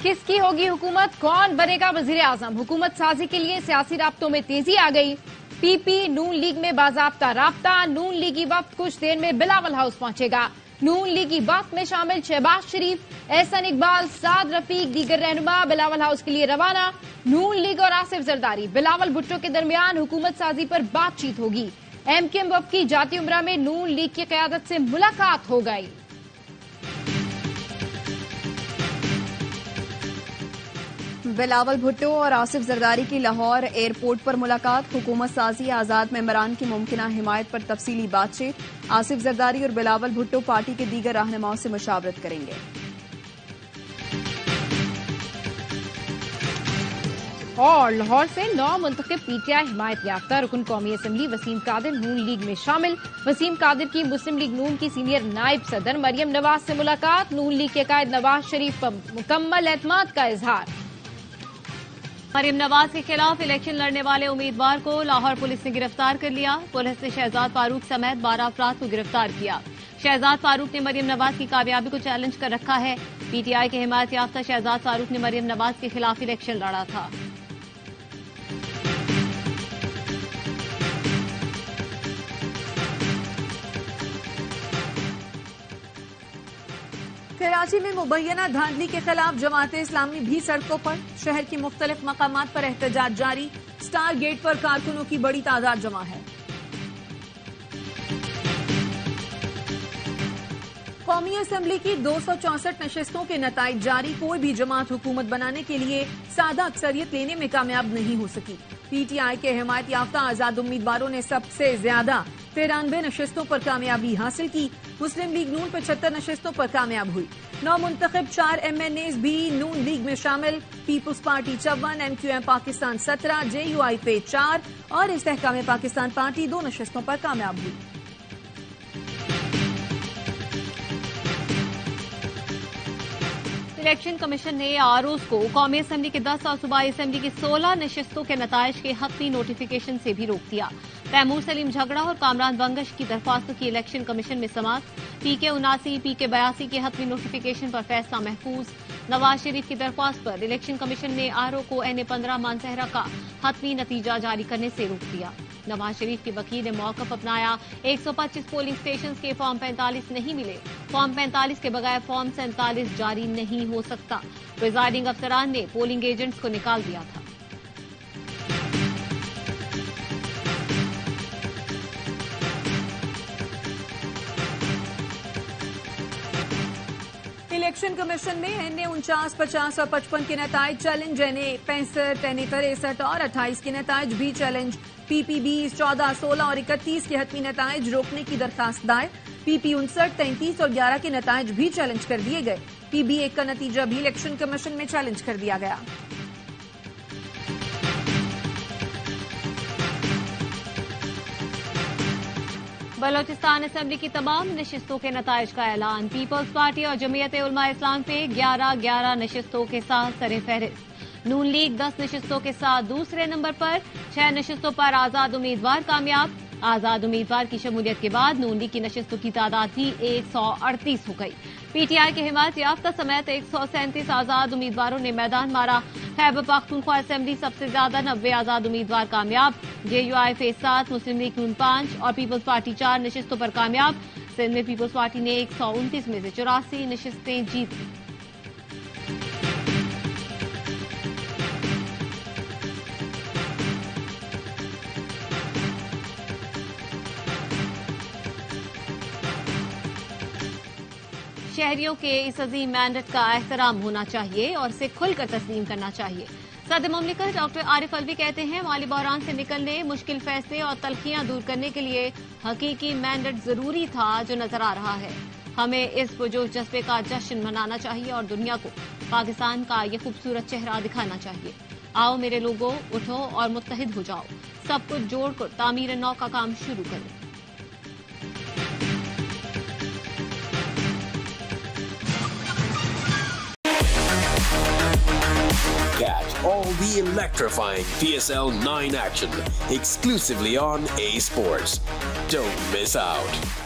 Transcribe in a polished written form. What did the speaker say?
किसकी होगी हुकूमत, कौन बनेगा वजीर आजम। हुकूमत साजी के लिए सियासी राब्तों में तेजी आ गई। पीपी नून लीग में बाजाब्ता राब्ता। नून लीगी वक्त कुछ देर में बिलावल हाउस पहुंचेगा। नून लीगी वक्त में शामिल शहबाज शरीफ, एहसन इकबाल, साद रफीक, दीगर रहनुमा बिलावल हाउस के लिए रवाना। नून लीग और आसिफ जरदारी, बिलावल भुट्टो के दरमियान हुकूमत साजी पर बातचीत होगी। एमकेएम वफ की जाती उमरा में नून लीग की क़यादत से मुलाकात हो गई। बिलावल भुट्टो और आसिफ जरदारी की लाहौर एयरपोर्ट पर मुलाकात। हुकूमत साजी आजाद मेंबरान की मुमकिना हिमायत पर तफसीली बातचीत। आसिफ जरदारी और बिलावल भुट्टो पार्टी के दीगर रहनुमाओं से मुशावरत करेंगे। और लाहौर से 9 मुंतखब पीटीआई हिमायत याफ्ता रुकन कौमी असम्बली वसीम कादिर नून लीग में शामिल। वसीम कादिर की मुस्लिम लीग नून की सीनियर नायब सदर मरियम नवाज से मुलाकात। नून लीग के कायद नवाज शरीफ पर मुकम्मल एतमाद का इजहार। मरियम नवाज के खिलाफ इलेक्शन लड़ने वाले उम्मीदवार को लाहौर पुलिस ने गिरफ्तार कर लिया। पुलिस ने शहजाद फारूक समेत 12 अफराद को गिरफ्तार किया। शहजाद फारूक ने मरियम नवाज की कामयाबी को चैलेंज कर रखा है। पीटीआई के हिमायत याफ्ता शहजाद फारूक ने मरियम नवाज के खिलाफ इलेक्शन लड़ा था। कराची में मुबैना धांधली के खिलाफ जमाते इस्लामी भी सड़कों पर। शहर की मुख्तलिफ मकामात पर एहतजाज जारी। स्टार गेट पर कारकुनों की बड़ी तादाद जमा है। कौमी असम्बली की 264 नशिस्तों के नताइज जारी। कोई भी जमात हुकूमत बनाने के लिए सादा अक्सरियत लेने में कामयाब नहीं हो सकी। पीटीआई के हिमायत याफ्ता आजाद उम्मीदवारों ने सबसे ज्यादा 93 नशिस्तों पर कामयाबी हासिल की। मुस्लिम लीग नून 75 नशिस्तों पर कामयाब हुई। 9 मुंतखब 4 MNAs भी नून लीग में शामिल। People's party 54, MQM Pakistan 17, JUI 4 और इस्तेहकाम पाकिस्तान पार्टी 2 नशिस्तों पर कामयाब हुई। इलेक्शन कमीशन ने आरओज को कौमी असम्बली के 10 और सूबाई असम्बली की 16 नशिस्तों के नताइज के हतमी नोटिफिकेशन से भी रोक दिया। तैमूर सलीम झगड़ा और कामरान बंगश की दरख्वास्तों की इलेक्शन कमीशन में समाअत। PK 79, PK 82 के हतमी नोटिफिकेशन पर फैसला महफूज। नवाज शरीफ की दरख्वास्त पर इलेक्शन कमीशन ने आरओ को NA 15 मानसहरा का हतमी नतीजा जारी करने से रोक दिया। नवाज शरीफ के वकील ने मौकफ अपनाया। 125 पोलिंग स्टेशन के फॉर्म 45 नहीं मिले। फॉर्म 45 के बगैर फॉर्म 47 जारी नहीं हो सकता। प्रिजाइडिंग अफसरान ने पोलिंग एजेंट्स को निकाल दिया था। इलेक्शन कमीशन में NA 49, 50 और 55 के नताइज चैलेंज। NA 65, NA 63 और 28 के नताइज भी चैलेंज। PP 20, 14, 16 और 31 के हतमी नताइज रोकने की दरखास्त दायर। PP 59, 33 और 11 के नताइज भी चैलेंज कर दिए गए। PB 1 का नतीजा भी इलेक्शन कमीशन में चैलेंज कर दिया गया। बलोचिस्तान असम्बली की तमाम नशिस्तों के नताइज का ऐलान। पीपल्स पार्टी और जमीयत उलमा इस्लाम पे 11 नशिस्तों के साथ सरे फहरिस्त। नून लीग 10 नशिस्तों के साथ दूसरे नंबर पर। 6 नशिस्तों पर आजाद उम्मीदवार कामयाब। आजाद उम्मीदवार की शमूलियत के बाद नून लीग की नशिस्तों की तादाद भी 138 हो गई। पीटीआई के हिमायत याफ्ता समेत 137 आजाद उम्मीदवारों ने मैदान मारा। खैबर पख्तूनख्वा असेंबली सबसे ज्यादा 90 आजाद उम्मीदवार कामयाब। JUI 7, मुस्लिम लीग नून 5 और पीपल्स पार्टी 4 नशिस्तों पर कामयाब। सिंध में पीपल्स पार्टी ने 129 में से 84 नशिस्तें जीत ली। शहरियों के इस अजीम मैंडेट का एहतराम होना चाहिए और इसे खुलकर तस्लीम करना चाहिए। सदर मुमलिकत डॉक्टर आरिफ अलवी कहते हैं, माली बहरान से निकलने, मुश्किल फैसले और तलखियां दूर करने के लिए हकीकी मैंडेट जरूरी था जो नजर आ रहा है। हमें इस पुरजोश जज्बे का जश्न मनाना चाहिए और दुनिया को पाकिस्तान का ये खूबसूरत चेहरा दिखाना चाहिए। आओ मेरे लोगों, उठो और मुत्तहिद हो जाओ। सब कुछ जोड़कर तामीर नौ का काम शुरू करो। Catch all the electrifying PSL 9 action exclusively on A Sports. Don't miss out.